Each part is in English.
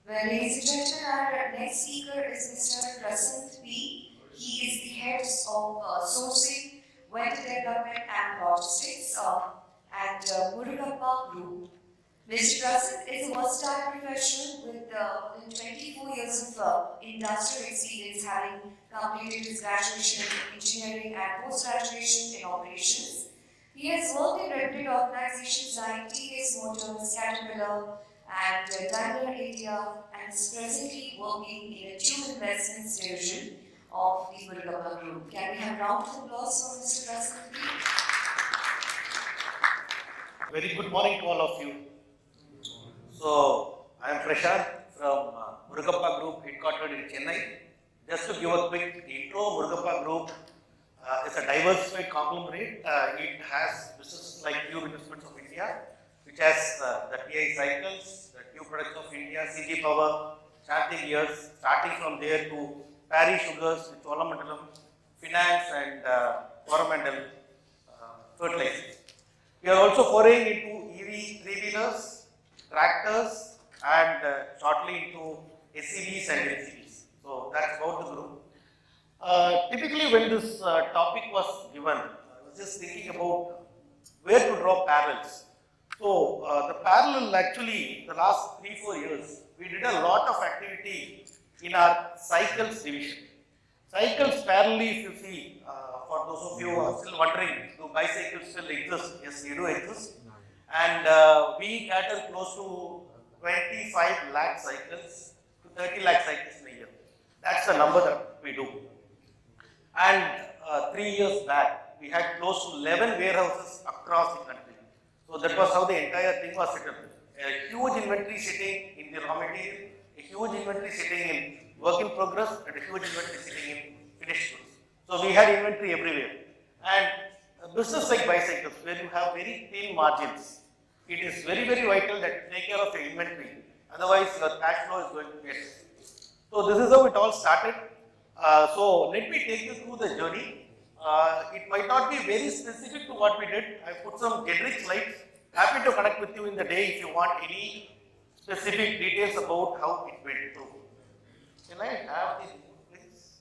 Well, ladies and gentlemen, our next speaker is Mr. Prasanth P. He is the head of sourcing, vendor development and logistics at 𝗧𝗧𝗏𝗧 Group. Mr. Prasanth is a versatile professional with 24 years of industrial experience, having completed his graduation in engineering and post-graduation in operations. He has worked in reputed organizations like 𝗕𝗧𝗏 Motors, 𝗘𝗱𝗏, and Daimler India, and is presently working in a tube investments division of the 𝗧𝗏𝗏 Group. Can we have a round of applause for Mr. Prasanth P? Very good morning to all of you. So, I am Prasanth from 𝗧𝗏𝗏 Group headquartered in Chennai. Just to give a quick intro, 𝗧𝗏𝗏 Group is a diversified conglomerate. It has businesses like Tube Investments of India, which has the TI Cycles, the Tube Products of India, CG Power, Charting Gears, starting from there to Parry Sugars, Cholamandalam, Finance and Coromandel Fertilizers. We are also foraying into EV three-wheelers, tractors and shortly into SCVs and LCVs. So that's about the group. Typically when this topic was given, I was just thinking about where to draw parallels. So the parallel actually, the last 3-4 years, we did a lot of activity in our cycles division. Cycles parallelly, if you see, for those of you who are still wondering, do bicycles still exist? Yes, they do exist. And we cater close to 25 lakh cycles to 30 lakh cycles in a year. That's the number that we do. And 3 years back, we had close to 11 warehouses across the country. So that was how the entire thing was set up. A huge inventory sitting in the raw material, a huge inventory sitting in work in progress, and a huge inventory sitting in finished goods. So we had inventory everywhere. And a business like bicycles, where you have very thin margins, it is very, very vital that you take care of your inventory. Otherwise, your cash flow is going to get. So this is how it all started. So let me take you through the journey. It might not be very specific to what we did. I put some generic slides. Happy to connect with you in the day if you want any specific details about how it went through. Can I have this, please?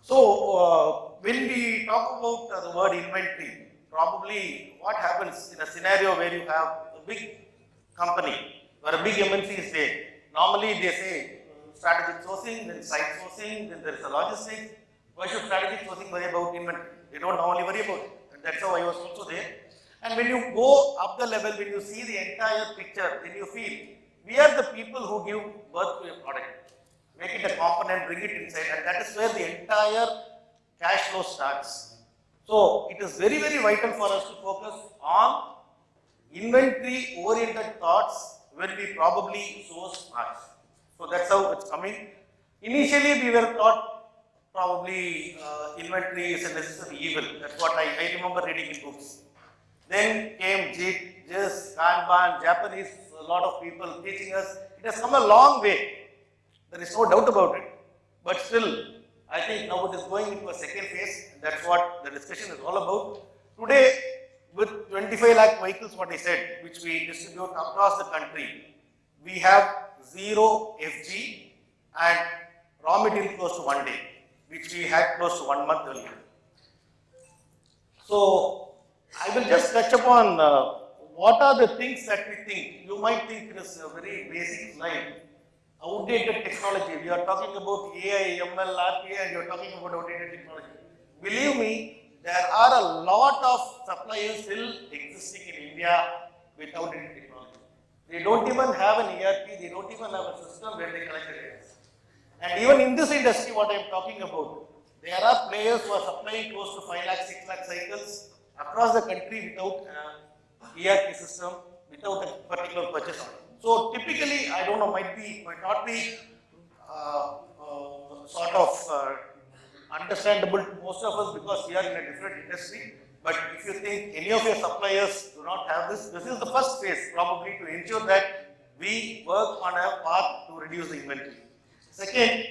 So when we talk about the word inventory, probably what happens in a scenario where you have a big company or a big MNC is there. Normally they say strategic sourcing, then site sourcing, then there is a logistics. Why should strategic sourcing worry about inventory? They don't normally worry about it. And that's how I was also there. And when you go up the level, when you see the entire picture, then you feel we are the people who give birth to a product. Make it a component, bring it inside, and that is where the entire cash flow starts. So it is very, very vital for us to focus on inventory oriented thoughts when we probably source parts. So that's how it's coming. Initially, we were taught probably inventory is a necessary evil. That's what I remember reading in books. Then came JIS, Kanban, Japanese, a lot of people teaching us. It has come a long way. There is no doubt about it. But still, I think now it is going into a second phase. And that's what the discussion is all about. Today, with 25 lakh vehicles, what I said, which we distribute across the country, we have 0 FG and raw material close to 1 day, which we had close to 1 month earlier. So, I will just touch upon what are the things that we think. You might think it is a very basic slide. Outdated technology. We are talking about AI, ML, RPA, and you are talking about outdated technology. Believe me, there are a lot of suppliers still existing in India with outdated technology. They don't even have an ERP, they don't even have a system where they collect the data. And even in this industry, what I am talking about, there are players who are supplying close to 5 lakh, 6 lakh cycles across the country without an ERP system, without a particular purchase order. So typically, I don't know, might not be sort of understandable to most of us because we are in a different industry. But if you think any of your suppliers do not have this, this is the first phase probably to ensure that we work on a path to reduce the inventory. Second,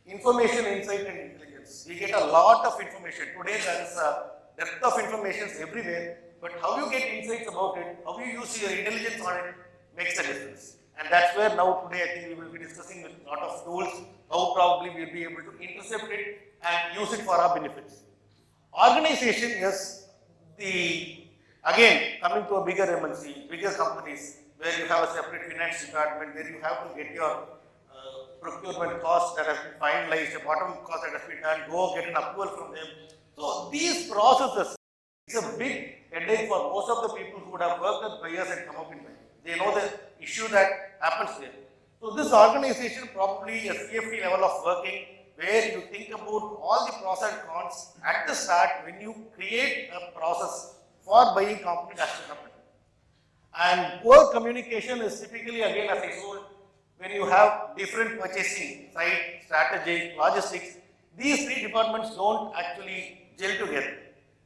information, insight and intelligence. We get a lot of information. Today there is a depth of information everywhere, but how you get insights about it, how you use your intelligence on it, makes a difference. And that's where now today I think we will be discussing with a lot of tools, how probably we will be able to intercept it and use it for our benefits. Organization is again, coming to a bigger MNC, bigger companies, where you have a separate finance department, where you have to get your procurement cost that has been finalized, a bottom cost that has been done, go get an approval from them. So these processes, it's a big headache for most of the people who would have worked as buyers and come up in buying. They know the issue that happens there. So this organization probably a CFP level of working, where you think about all the pros and cons at the start when you create a process for buying component as a company. And poor communication is typically, again, as I told, when you have different purchasing, site, strategy, logistics, these three departments don't actually gel together.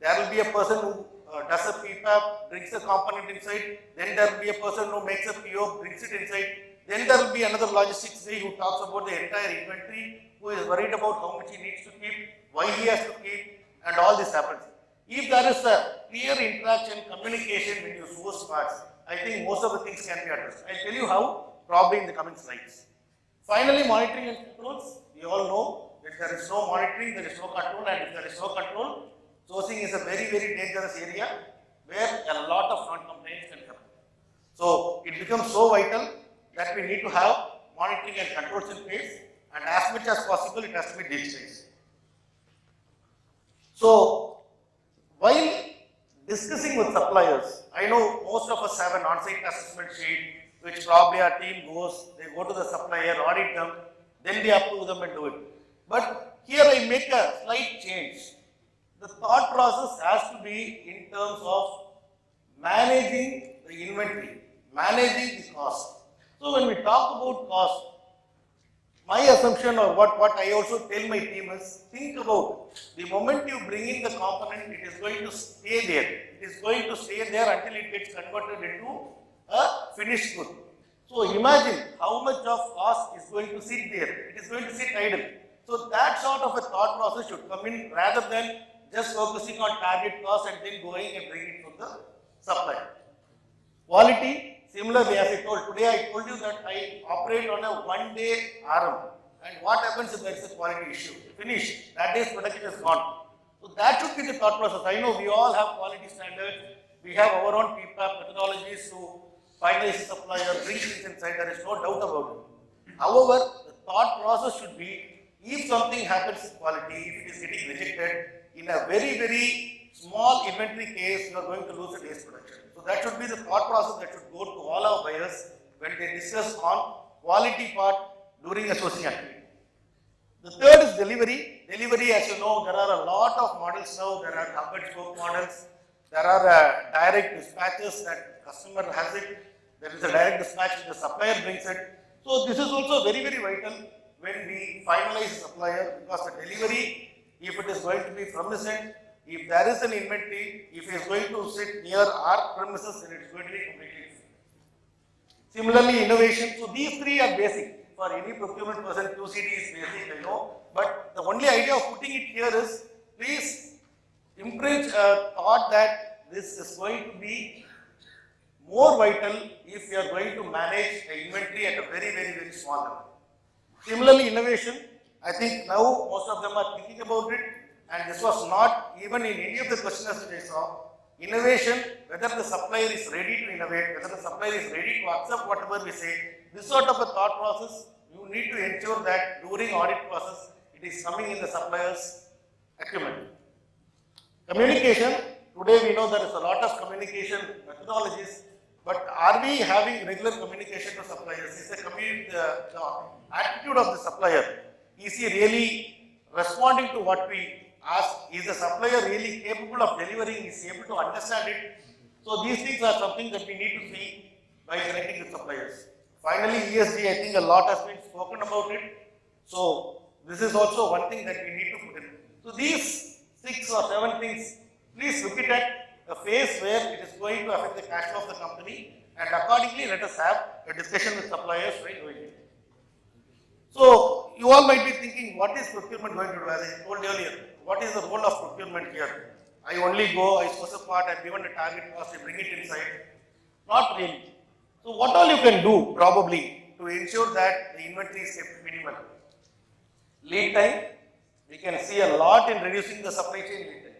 There will be a person who does a PPAP, brings a component inside, then there will be a person who makes a PO, brings it inside, then there will be another logistics guy who talks about the entire inventory, who is worried about how much he needs to keep, why he has to keep, and all this happens. If there is a clear interaction, communication when you source parts, I think most of the things can be addressed. I'll tell you how, probably in the coming slides. Finally, monitoring and controls. We all know if there is no monitoring, there is no control, and if there is no control, sourcing is a very, very dangerous area where a lot of non-compliance can happen. So it becomes so vital that we need to have monitoring and controls in place, and as much as possible, it has to be digitized. So while discussing with suppliers, I know most of us have an on-site assessment sheet, which probably our team goes, they go to the supplier, audit them, then they approve them and do it. But here I make a slight change. The thought process has to be in terms of managing the inventory, managing the cost. So when we talk about cost, my assumption or what I also tell my team is, think about the moment you bring in the component, it is going to stay there. It is going to stay there until it gets converted into a finished good. So imagine how much of cost is going to sit there. It is going to sit idle. So that sort of a thought process should come in rather than just focusing on target cost and then going and bringing it from the supplier. Quality, similarly, as I told, today I told you that I operate on a one-day RM. And what happens if there is a quality issue? Finish. That day's production is gone. So that should be the thought process. I know we all have quality standards. We have our own PPAP methodologies to finalize the supplier, bring things inside. There is no doubt about it. However, the thought process should be, if something happens in quality, if it is getting rejected, in a very, very small inventory case, you are going to lose a day's production. So that should be the thought process that should go to all our buyers when they discuss on quality part during a sourcing activity. The third is delivery. Delivery, as you know, there are a lot of models now. There are hub and spoke models. There are direct dispatches that customer has it. There is a direct dispatch which the supplier brings it. So this is also very, very vital when we finalize the supplier, because the delivery, if it is going to be from his end, if there is an inventory, if it is going to sit near our premises, then it is going to be completely free. Similarly, innovation. So these three are basic. For any procurement person, QCD is basic, I know. But the only idea of putting it here is, please imprint a thought that this is going to be more vital if we are going to manage the inventory at a very, very, very small level. Similarly, innovation. I think now most of them are thinking about it, and this was not even in any of the questionnaires that I saw. Innovation, whether the supplier is ready to innovate, whether the supplier is ready to accept whatever we say, this sort of a thought process, you need to ensure that during audit process, it is coming in the supplier's acumen. Communication, today we know there is a lot of communication methodologies, but are we having regular communication to suppliers? Is the attitude of the supplier, is he really responding to what we ask? Is the supplier really capable of delivering? Is he able to understand it? So these things are something that we need to see by connecting with suppliers. Finally, ESG, I think a lot has been spoken about it. So this is also one thing that we need to put in. So these 6 or 7 things, please look at a phase where it is going to affect the cash flow of the company, and accordingly let us have a discussion with suppliers by doing it. So you all might be thinking, what is procurement going to do? As I told earlier, what is the role of procurement here? I only go, I source a part, I'm given a target cost, I bring it inside. Not really. So what all you can do probably to ensure that the inventory is kept minimal? Lead time, we can see a lot in reducing the supply chain lead time.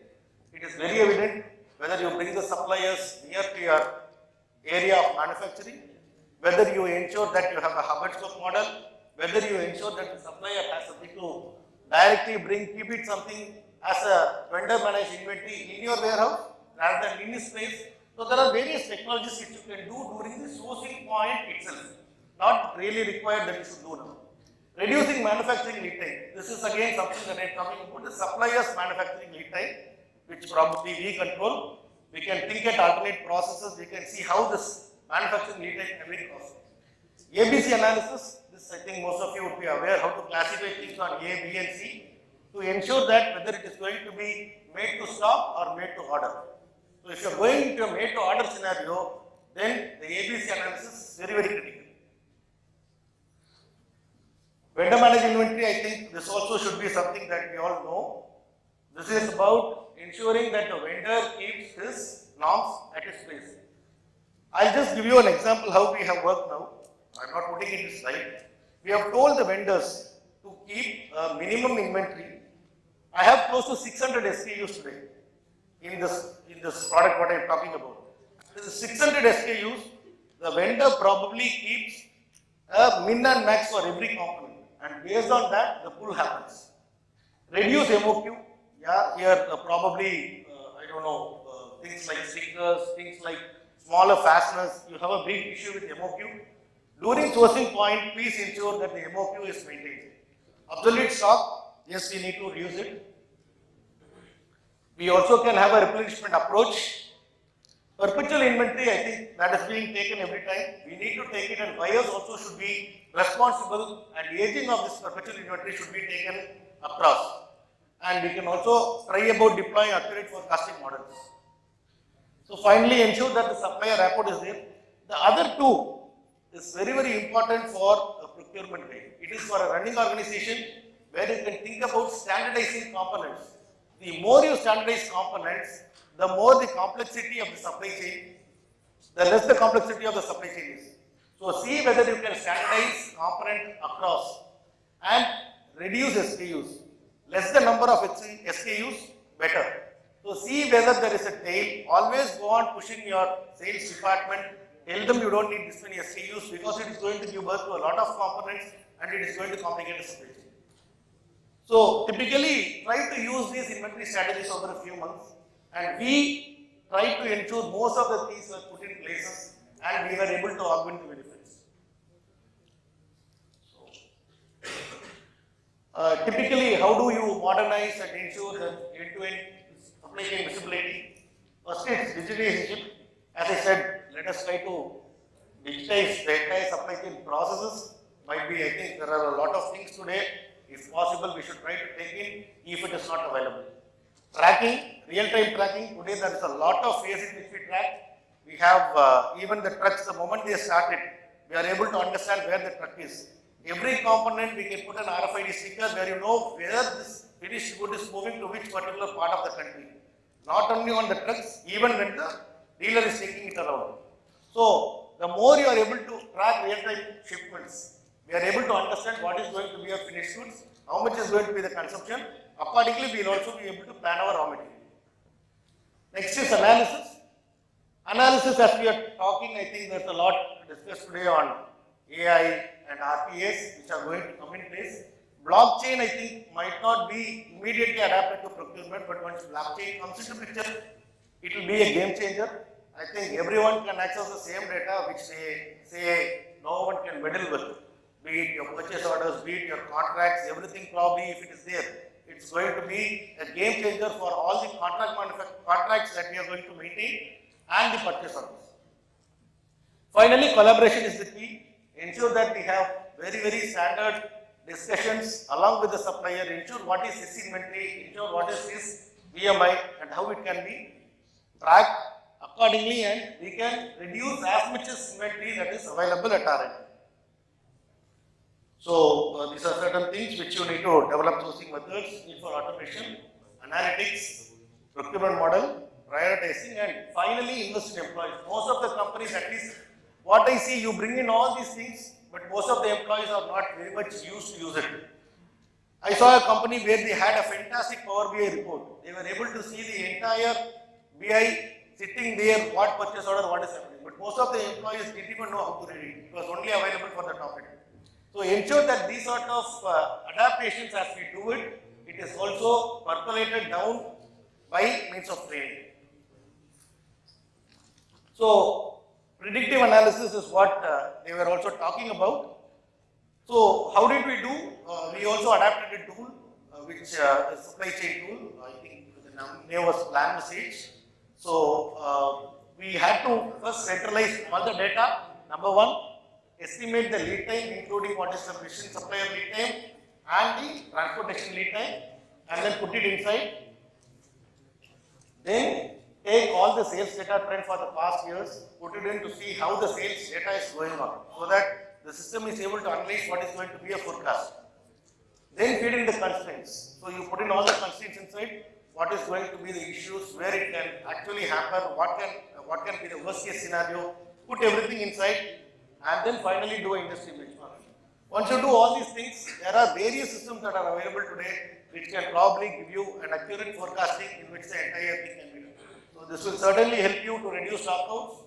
It is very evident whether you bring the suppliers near to your area of manufacturing, whether you ensure that you have a hub and spoke model, whether you ensure that the supplier has something to directly keep it something as a vendor managed inventory in your warehouse rather than in his place. So there are various technologies which you can do during the sourcing point itself, not really required that you should do now. Reducing manufacturing lead time. This is again something that I am talking about, the supplier's manufacturing lead time, which probably we control. We can think at alternate processes, we can see how this manufacturing lead time can be caused. ABC analysis, this I think most of you would be aware how to classify things on A, B and C to ensure that whether it is going to be made to stock or made to order. So if you are going into a made to order scenario, then the ABC analysis is very, very critical. Vendor managed inventory, I think this also should be something that we all know. This is about ensuring that the vendor keeps his norms at his place. I'll just give you an example how we have worked now. I'm not putting it in this slide. We have told the vendors to keep a minimum inventory. I have close to 600 SKUs today in this product what I am talking about. This is 600 SKUs. The vendor probably keeps a min and max for every component, and based on that, the pull happens. Reduce MOQ. Yeah, here probably I don't know things like stickers, things like smaller fasteners. You have a big issue with MOQ. During sourcing point, please ensure that the MOQ is maintained. Obsolete stock, yes, we need to reuse it. We also can have a replenishment approach. Perpetual inventory, I think that is being taken every time. We need to take it, and buyers also should be responsible, and the aging of this perpetual inventory should be taken across. And we can also try about deploying accurate forecasting models. So finally, ensure that the supplier rapport is there. The other two is very, very important for a procurement way. It is for a running organization where you can think about standardizing components. The more you standardize components, the more the complexity of the supply chain, the less the complexity of the supply chain is. So see whether you can standardize component across and reduce SKUs. Less the number of SKUs, better. So see whether there is a tail. Always go on pushing your sales department. Tell them you don't need this many SKUs because it is going to give birth to a lot of components and it is going to complicate the supply chain. So typically try to use these inventory strategies over a few months, and we try to ensure most of the things were put in places and we were able to augment the benefits. Typically, how do you modernize and ensure that end-to-end supply chain visibility? First, it's digitization. As I said, let us try to digitize the entire supply chain processes. Might be, I think there are a lot of things today. If possible, we should try to take in if it is not available. Tracking, real-time tracking. Today, there is a lot of ways in which we track. We have even the trucks, the moment they started, we are able to understand where the truck is. Every component, we can put an RFID sticker where you know where this finished good is moving to which particular part of the country. Not only on the trucks, even when the dealer is taking it around. So, the more you are able to track real-time shipments, we are able to understand what is going to be our finished goods, how much is going to be the consumption. Accordingly, we will also be able to plan our raw material. Next is analysis. Analysis, as we are talking, I think there is a lot to discuss today on AI and RPAs, which are going to come in place. Blockchain, I think, might not be immediately adapted to procurement, but once blockchain comes into picture, it will be a game changer. I think everyone can access the same data, which they say no one can meddle with. Be it your purchase orders, be it your contracts, everything probably, if it is there, it's going to be a game changer for all the contracts that we are going to maintain and the purchase orders. Finally, collaboration is the key. Ensure that we have very, very standard discussions along with the supplier. Ensure what is his inventory, ensure what is his VMI and how it can be tracked accordingly, and we can reduce as much as inventory that is available at our end. So, these are certain things which you need to develop sourcing methods, need for automation, analytics, procurement model, prioritizing, and finally invest in employees. Most of the companies, at least what I see, you bring in all these things, but most of the employees are not very much used to use it. I saw a company where they had a fantastic Power BI report. They were able to see the entire BI sitting there, what purchase order, what is happening. But most of the employees didn't even know how to read it. It was only available for the topic. So ensure that these sort of adaptations as we do it, it is also percolated down by means of training. So predictive analysis is what they were also talking about. So how did we do? We also adapted a tool, which is a supply chain tool. I think the name was Plan Message. So we had to first centralize all the data. Number one, estimate the lead time, including what is the machine supplier lead time and the transportation lead time, and then put it inside. Then take all the sales data trend for the past years, put it in to see how the sales data is going on, so that the system is able to analyze what is going to be a forecast. Then feed in the constraints. So you put in all the constraints inside, what is going to be the issues, where it can actually happen, what can be the worst case scenario, put everything inside, and then finally do an industry benchmark. Once you do all these things, there are various systems that are available today which can probably give you an accurate forecasting in which the entire thing can be done. So this will certainly help you to reduce stockouts.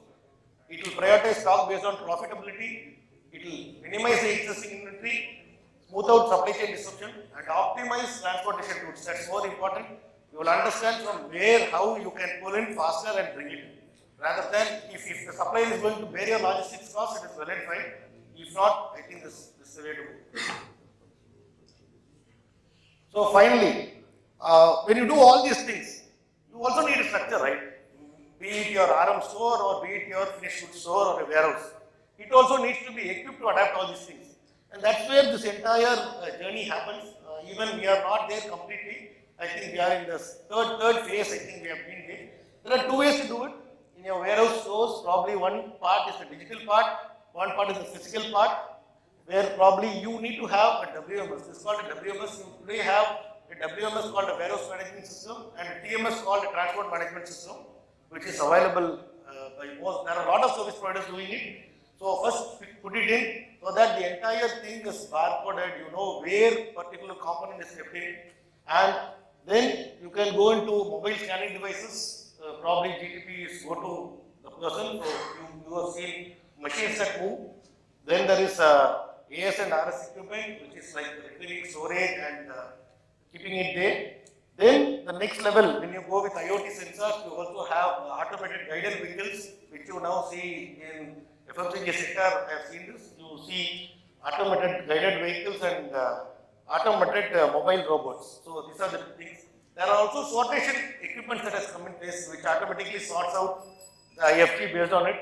It will prioritize stock based on profitability. It will minimize the existing inventory, smooth out supply chain disruption, and optimize transportation routes. That's more important. You will understand from where, how you can pull in faster and bring it in. Rather than if the supplier is going to bear your logistics cost, it is well and fine. If not, I think this is the way to go. So finally, when you do all these things, you also need a structure, right? Be it your RM store or be it your finished goods store or a warehouse. It also needs to be equipped to adapt all these things. And that's where this entire journey happens. Even we are not there completely. I think we are in the third phase. I think we have been there. There are two ways to do it. In your warehouse stores, probably one part is the digital part, one part is the physical part, where probably you need to have a WMS. This is called a WMS. You today have a WMS called a warehouse management system and a TMS called a transport management system, which is available by most. There are a lot of service providers doing it. So first put it in so that the entire thing is barcoded, you know where particular component is kept in, and then you can go into mobile scanning devices. Probably GTP is go to the person, so you have seen machines that move. Then there is AS and RS equipment, which is like retrieving storage and keeping it there. Then the next level, when you go with IoT sensors, you also have automated guided vehicles, which you now see in FMCG sector. I have seen this. You see automated guided vehicles and automated mobile robots. So these are the things. There are also sortation equipment that has come in place, which automatically sorts out the IFT based on it.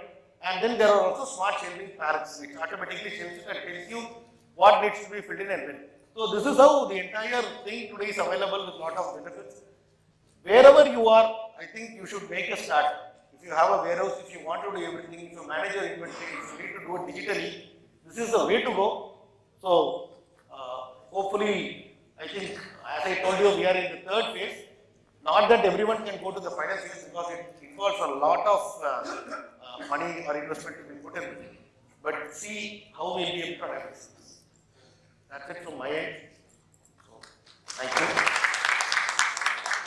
And then there are also smart shelving parrots, which automatically shelves it and tells you what needs to be filled in and when. So this is how the entire thing today is available with a lot of benefits. Wherever you are, I think you should make a start. If you have a warehouse, if you want to do everything, if you manage your inventory, if you need to do it digitally, this is the way to go. So hopefully, I think, as I told you, we are in the third phase. Not that everyone can go to the final phase because it involves a lot of money or investment to be put in. But see how we will be able to adapt this. That's it from my end. So, thank you.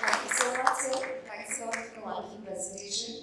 Thank you so much, sir. Thanks a lot for the wonderful presentation.